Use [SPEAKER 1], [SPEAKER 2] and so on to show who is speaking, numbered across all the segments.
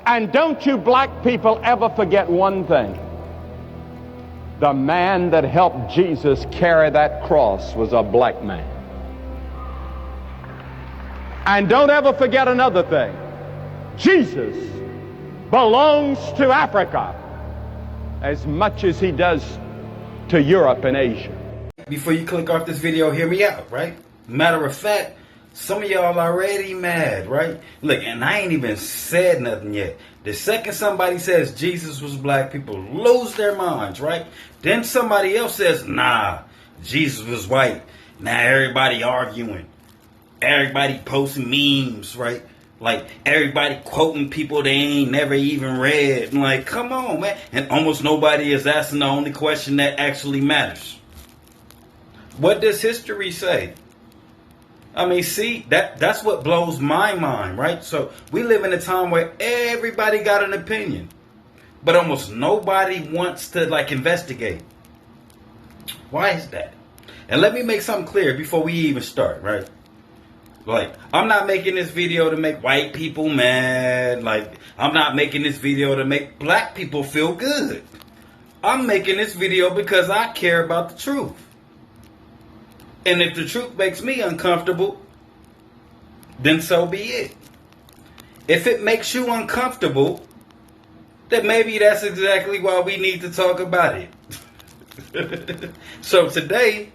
[SPEAKER 1] And don't you black people ever forget one thing. The man that helped Jesus carry that cross was a black man. And don't ever forget another thing. Jesus belongs to Africa as much as he does to Europe and Asia.
[SPEAKER 2] Before you click off this video, hear me out, right? Matter of fact, some of y'all already mad, right? Look, and I ain't even said nothing yet. The second somebody says Jesus was black, people lose their minds, right? Then somebody else says, nah, Jesus was white. Now everybody arguing. Everybody posting memes, right? Like everybody quoting people they ain't never even read. Like, come on, man. And almost nobody is asking the only question that actually matters. What does history say? I mean, see, that's what blows my mind, right? So we live in a time where everybody got an opinion, but almost nobody wants to investigate. Why is that? And let me make something clear before we even start, right? Like, I'm not making this video to make white people mad. Like, I'm not making this video to make black people feel good. I'm making this video because I care about the truth. And if the truth makes me uncomfortable, then so be it. If it makes you uncomfortable, then maybe that's exactly why we need to talk about it. So today,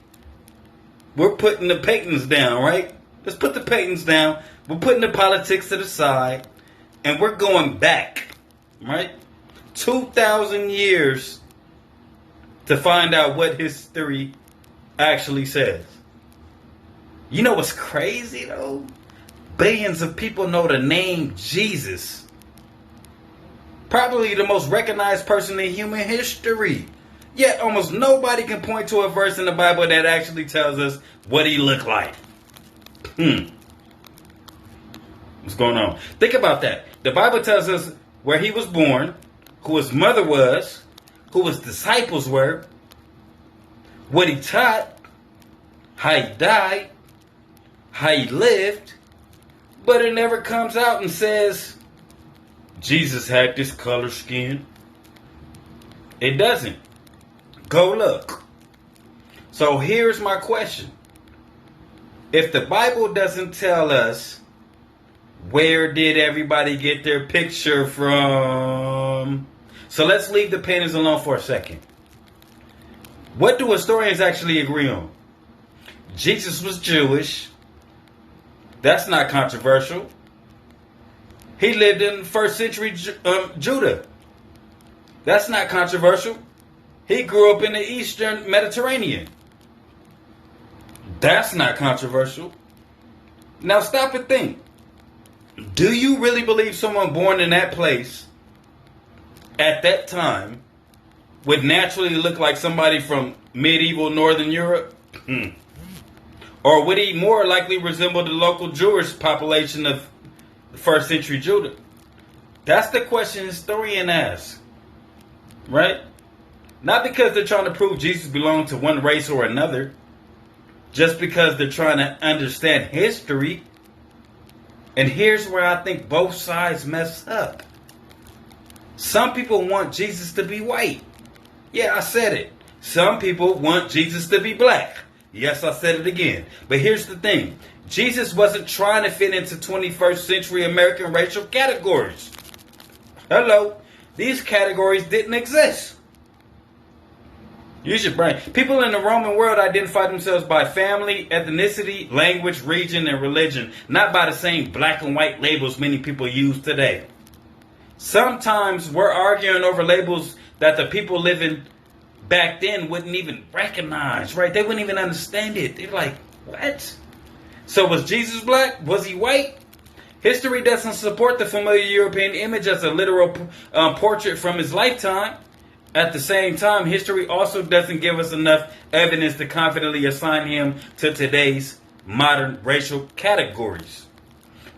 [SPEAKER 2] we're putting the patents down, right? Let's put the patents down. We're putting the politics to the side. And we're going back, right? 2,000 years to find out what history actually says. You know what's crazy though? Billions of people know the name Jesus. Probably the most recognized person in human history. Yet almost nobody can point to a verse in the Bible that actually tells us what he looked like. What's going on? Think about that. The Bible tells us where he was born, who his mother was, who his disciples were, what he taught, how he died, how he lived, but it never comes out and says Jesus had this color skin. It doesn't. Go look. So here's my question. If the Bible doesn't tell us, where did everybody get their picture from? So let's leave the paintings alone for a second. What do historians actually agree on? Jesus was Jewish. That's not controversial. He lived in first century Judah. That's not controversial. He grew up in the Eastern Mediterranean. That's not controversial. Now stop and think. Do you really believe someone born in that place at that time would naturally look like somebody from medieval Northern Europe? Or would he more likely resemble the local Jewish population of the first century Judah? That's the question historians ask. Right? Not because they're trying to prove Jesus belonged to one race or another. Just because they're trying to understand history. And here's where I think both sides mess up. Some people want Jesus to be white. Yeah, I said it. Some people want Jesus to be black. Yes, I said it again. But here's the thing. Jesus wasn't trying to fit into 21st century American racial categories. Hello. These categories didn't exist. Use your brain. People in the Roman world identified themselves by family, ethnicity, language, region, and religion, not by the same black and white labels many people use today. Sometimes we're arguing over labels that the people living back then wouldn't even recognize, right? They wouldn't even understand it. They're like, what? So was Jesus black? Was he white? History doesn't support the familiar European image as a literal portrait from his lifetime. At the same time, history also doesn't give us enough evidence to confidently assign him to today's modern racial categories.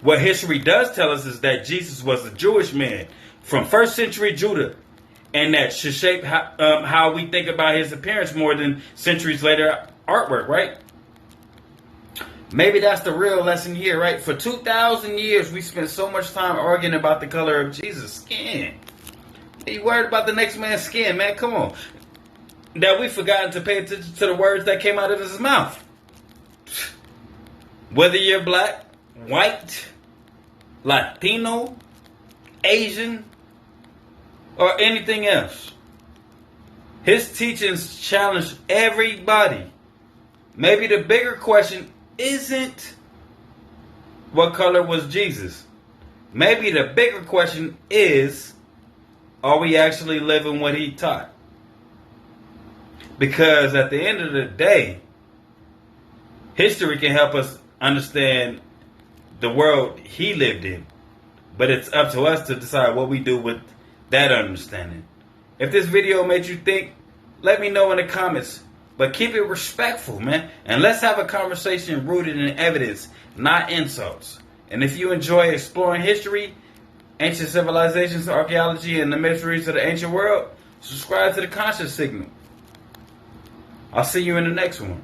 [SPEAKER 2] What history does tell us is that Jesus was a Jewish man from first century Judah, and that should shape how we think about his appearance more than centuries later artwork, right? Maybe that's the real lesson here, right? For 2,000 years, we spent so much time arguing about the color of Jesus' skin. You worried about the next man's skin, man? Come on. That we've forgotten to pay attention to the words that came out of his mouth. Whether you're black, white, Latino, Asian, or anything else, his teachings challenge everybody. Maybe the bigger question isn't what color was Jesus. Maybe the bigger question is, are we actually living what he taught? Because at the end of the day, history can help us understand the world he lived in. But it's up to us to decide what we do with that understanding. If this video made you think, let me know in the comments. But keep it respectful, man. And let's have a conversation rooted in evidence, not insults. And if you enjoy exploring history, ancient civilizations, archaeology, and the mysteries of the ancient world, subscribe to the Conscious Signal. I'll see you in the next one.